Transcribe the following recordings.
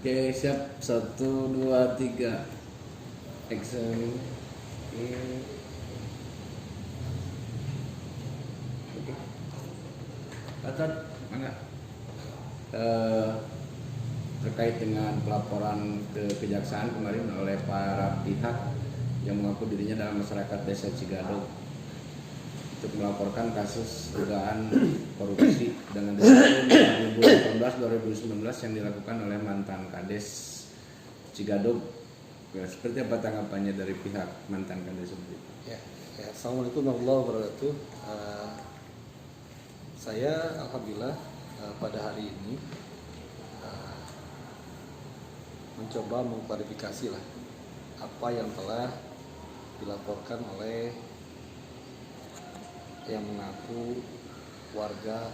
Oke, siap. 1, 2, 3. Action. Oke. Atat, mana? Terkait dengan pelaporan ke kejaksaan kemarin oleh para pihak yang mengaku dirinya dalam masyarakat Desa Cigadog untuk melaporkan kasus dugaan korupsi dengan tahun 2018-2019 yang dilakukan oleh mantan Kades Cigadog. Seperti apa tanggapannya dari pihak mantan Kades itu? Ya, Assalamualaikum warahmatullahi wabarakatuh. Saya alhamdulillah pada hari ini mencoba mengklarifikasi lah apa yang telah dilaporkan oleh yang mengaku warga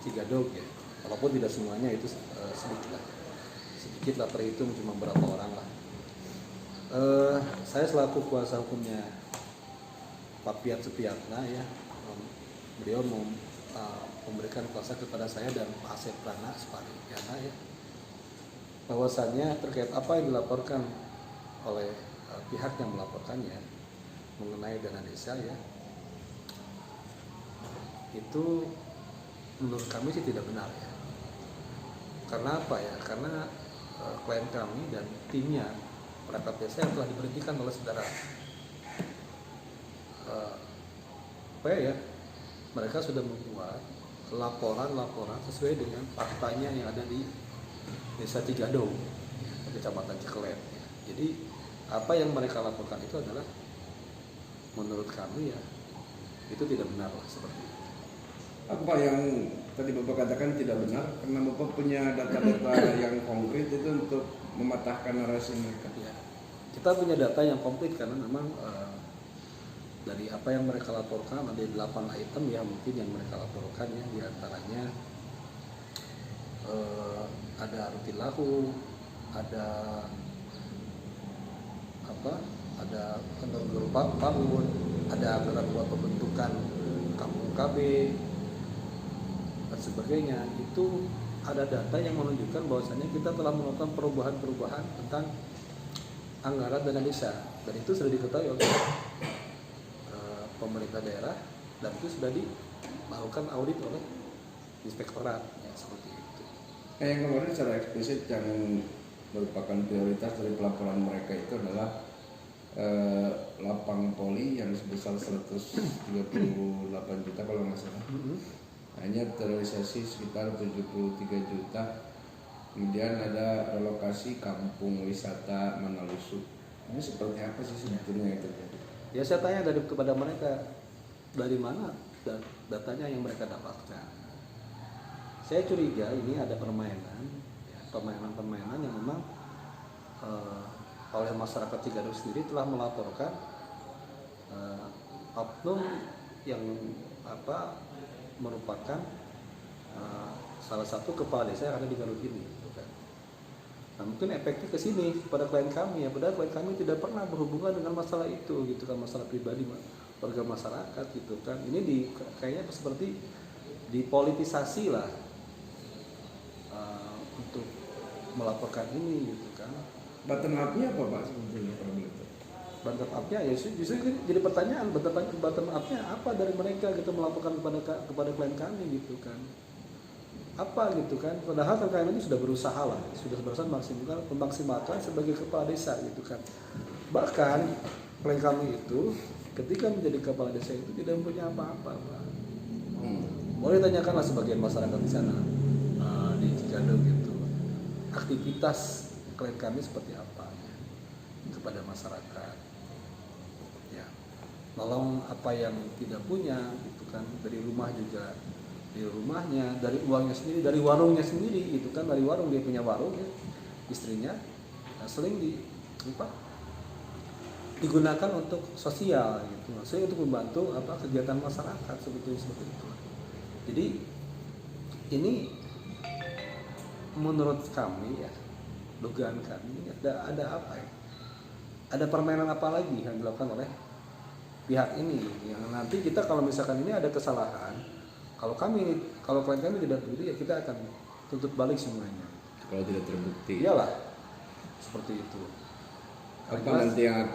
Cigadog ya, walaupun tidak semuanya itu sedikit lah terhitung cuma berapa orang lah. Saya selaku kuasa hukumnya Pak Piat Supriyatna ya, beliau memberikan kuasa kepada saya dan Pak Asep Prana Supariyana ya, bahwasannya terkait apa yang dilaporkan oleh pihak yang melaporkannya mengenai dana desa ya, itu menurut kami sih tidak benar ya. Karena apa ya? Karena klien kami dan timnya perangkat desa yang telah diberhentikan oleh saudara apa ya? Mereka sudah membuat laporan-laporan sesuai dengan faktanya yang ada di Desa Cigadog, Kecamatan Cekelen. Ya. Jadi apa yang mereka laporkan itu adalah menurut kami ya itu tidak benar lah seperti itu. Apa yang tadi Bapak katakan tidak benar karena Bapak punya data-data yang konkret itu untuk mematahkan narasi mereka? Ya, kita punya data yang komplit karena memang dari apa yang mereka laporkan ada 8 item ya mungkin yang mereka laporkan ya, diantaranya ada rutin lahu, ada apa, ada kendor bangun, ada anggaran buat pembentukan kampung KB dan sebagainya. Itu ada data yang menunjukkan bahwasannya kita telah melakukan perubahan-perubahan tentang anggaran dana desa, dan itu sudah diketahui oleh pemerintah daerah dan itu sudah dilakukan audit oleh inspektorat ya, seperti itu. Yang kemarin secara eksplisit yang merupakan prioritas dari pelaporan mereka itu adalah lapang poli yang sebesar 138 juta kalau nggak salah. Hanya terrealisasi sekitar 73 juta. Kemudian ada relokasi kampung wisata Manalusu. Ini seperti apa sih sebetulnya yang terjadi? Ya saya tanya kepada mereka, dari mana datanya yang mereka dapatkan. Saya curiga ini ada permainan yang memang oleh masyarakat Cigadog sendiri telah melaporkan oknum yang merupakan salah satu kepala desa yang ada di Garut ini. Nah, mungkin efektif ke sini kepada klien kami ya, padahal klien kami tidak pernah berhubungan dengan masalah itu gitu kan, masalah pribadi warga masyarakat gitu kan. Ini kayaknya seperti dipolitisasi lah untuk melaporkan ini gitu kan. Bottom up-nya apa Pak sebetulnya kalau begitu? Bottom up-nya ya justru jadi pertanyaan, bottom up-nya apa dari mereka gitu melaporkan kepada klien kami gitu kan. Apa gitu kan, padahal klien ini sudah berusaha lah, sudah berusaha memaksimalkan sebagai kepala desa gitu kan. Bahkan klien kami itu ketika menjadi kepala desa itu tidak punya apa-apa Pak. Boleh tanyakanlah sebagian masyarakat di sana di Cigadog gitu, aktivitas klien kami seperti apa ya, kepada masyarakat ya, nolong apa yang tidak punya gitu kan, dari rumah juga, dari rumahnya, dari uangnya sendiri, dari warungnya sendiri gitu kan, dari warung, dia punya warung ya, istrinya sering digunakan untuk sosial gitu, maksudnya untuk membantu kegiatan masyarakat sebetulnya seperti itu. Jadi ini menurut kami ya, dugaan kami ada apa ya? Ada permainan apa lagi yang dilakukan oleh pihak ini? Yang nanti kita kalau misalkan ini ada kesalahan, kalau klien kami tidak begitu ya kita akan tuntut balik semuanya. kalau tidak terbukti. Iyalah, seperti itu. Apa Jelas, nanti yang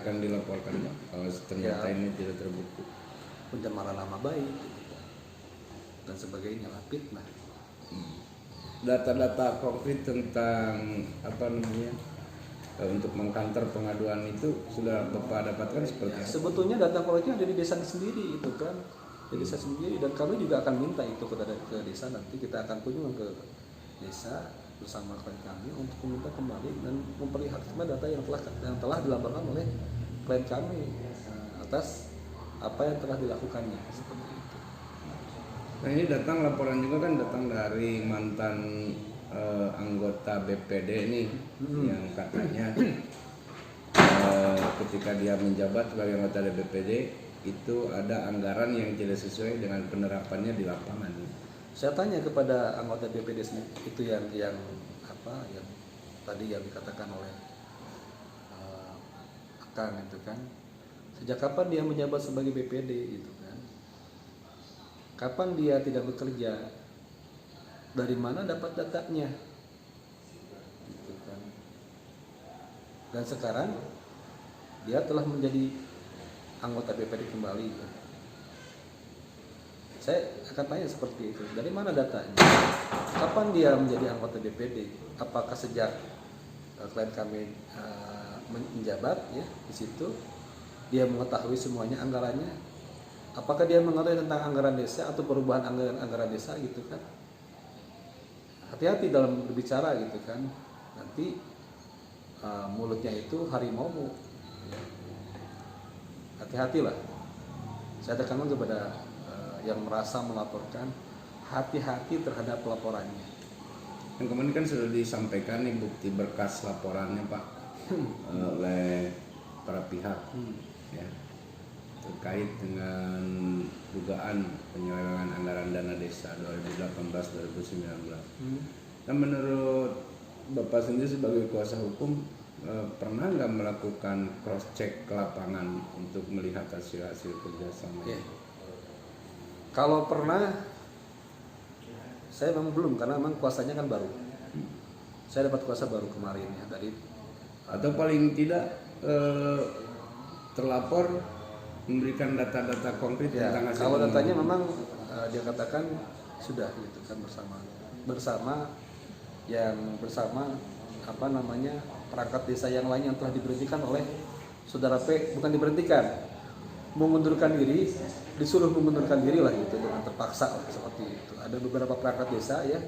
akan dilaporkan Pak kalau ternyata Ya. ini tidak terbukti? pencemaran nama baik gitu kan. Dan sebagainya lah, fitnah. Data-data konkret tentang apa namanya untuk mengkantor pengaduan itu sudah Bapak dapatkan seperti Ya, apa? sebetulnya data koleknya ada di desa sendiri itu kan, di desa sendiri, dan kami juga akan minta itu ke desa. Nanti kita akan kunjungan ke desa bersama klien kami untuk meminta kembali dan memperlihatkan data yang telah dilaporkan oleh klien kami atas apa yang telah dilakukannya seperti itu. Nah ini datang laporan juga kan datang dari mantan anggota BPD ini yang katanya ketika dia menjabat sebagai anggota BPD itu ada anggaran yang tidak sesuai dengan penerapannya di lapangan. Saya tanya kepada anggota BPD itu yang apa yang tadi yang dikatakan oleh Akan itu kan, sejak kapan dia menjabat sebagai BPD itu kan, kapan dia tidak bekerja, dari mana dapat datanya gitu kan. Dan sekarang dia telah menjadi anggota BPD kembali ya. Saya akan tanya seperti itu, dari mana datanya, kapan dia menjadi anggota BPD, apakah sejak klien kami menjabat ya di situ dia mengetahui semuanya anggarannya, apakah dia mengetahui tentang anggaran desa atau perubahan anggaran desa gitu kan. Hati-hati dalam berbicara gitu kan, nanti mulutnya itu harimau ya. Hati-hatilah, saya tekankan kepada yang merasa melaporkan, hati-hati terhadap laporannya. Yang kemarin kan sudah disampaikan nih bukti berkas laporannya Pak oleh para pihak ya terkait dengan dugaan penyelewengan anggaran dana desa 2018-2019. Dan menurut Bapak sendiri sebagai kuasa hukum pernah nggak melakukan cross check ke lapangan untuk melihat hasil-hasil kerjasama? Ya. Kalau pernah, saya memang belum karena memang kuasanya kan baru. Saya dapat kuasa baru kemarin ya dari. Atau paling tidak terlapor memberikan data-data konkret Ya, tentang hasil. kalau datanya memang dia katakan sudah gitu kan bersama apa namanya perangkat desa yang lain yang telah diberhentikan oleh saudara P, bukan diberhentikan, mengundurkan diri, disuruh mengundurkan diri lah gitu dengan terpaksa lah, seperti itu. Ada beberapa perangkat desa ya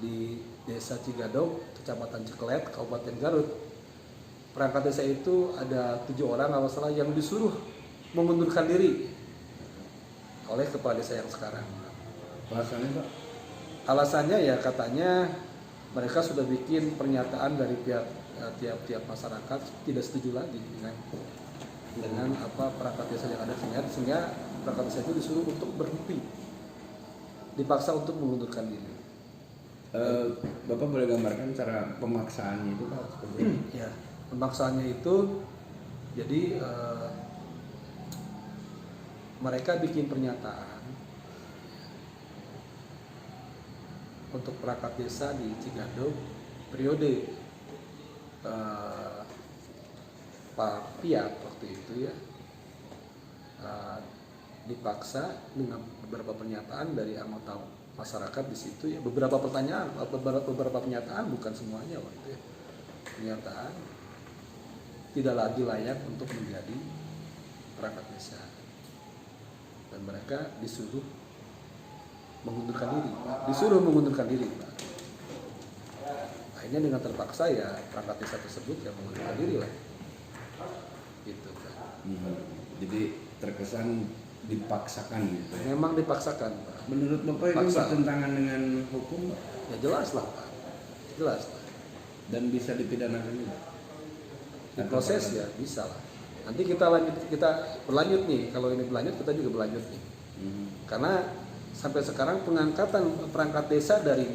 di desa Cigadog, kecamatan Ceklet, Kabupaten Garut. Perangkat desa itu ada 7 orang kalau salah yang disuruh mengundurkan diri oleh kepala desa yang sekarang. Alasannya Pak? Alasannya ya katanya mereka sudah bikin pernyataan dari pihak tiap-tiap masyarakat tidak setuju lagi dengan apa perangkat desa yang ada, sehingga perangkat desa itu disuruh untuk berhenti, dipaksa untuk mengundurkan diri. Bapak boleh gambarkan cara pemaksaannya itu Pak? Seperti apa? Ya, pemaksaannya itu jadi mereka bikin pernyataan untuk perangkat desa di Cigadog periode Pak Piat waktu itu ya dipaksa dengan beberapa pernyataan dari anggota masyarakat di situ ya, beberapa pernyataan, bukan semuanya waktu itu ya, pernyataan tidak lagi layak untuk menjadi perangkat desa dan mereka disuruh mengundurkan diri Pak. Akhirnya dengan terpaksa ya perangkat desa tersebut yang mengundurkan diri lah gitu kan. Jadi terkesan dipaksakan gitu ya? Memang dipaksakan Pak. Menurut Bapak itu Paksa. bertentangan dengan hukum Pak? Ya jelas lah Pak, jelas lah. Dan bisa dipidanakan juga? Diproses ya bisa lah. Nanti kita berlanjut nih, kalau ini berlanjut kita juga berlanjut nih. Karena sampai sekarang pengangkatan perangkat desa dari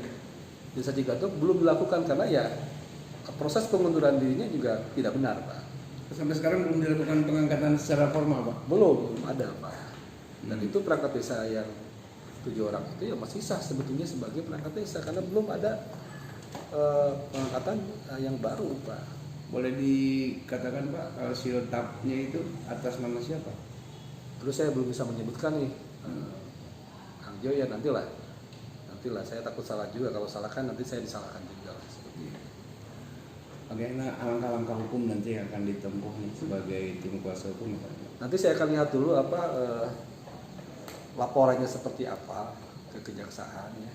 desa Cigadog belum dilakukan karena ya proses pengunduran dirinya juga tidak benar Pak. Sampai sekarang belum dilakukan pengangkatan secara formal Pak? Belum ada Pak. Dan itu perangkat desa yang 7 orang itu ya masih sah sebetulnya sebagai perangkat desa karena belum ada pengangkatan yang baru Pak. Boleh dikatakan Pak, kalau siltapnya itu atas nama siapa? Terus saya belum bisa menyebutkan nih, Kang Jo ya nantilah saya takut salah juga, kalau salah kan nanti saya disalahkan juga lah, seperti itu. Bagaimana langkah-langkah hukum nanti yang akan ditempuh nih sebagai tim kuasa hukum Pak? Nanti saya akan lihat dulu apa laporannya seperti apa ke kejaksaan ya.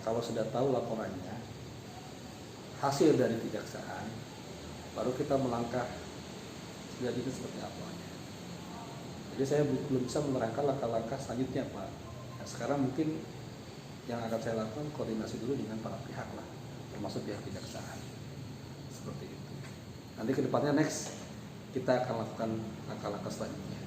Kalau sudah tahu laporannya, hasil dari kejaksaan, baru kita melangkah jadi itu seperti apa. Jadi saya belum bisa menerangkan langkah-langkah selanjutnya Pak. Nah, sekarang mungkin yang akan saya lakukan koordinasi dulu dengan para pihak lah, termasuk pihak kejaksaan. Seperti itu. Nanti kedepannya next kita akan lakukan langkah-langkah selanjutnya.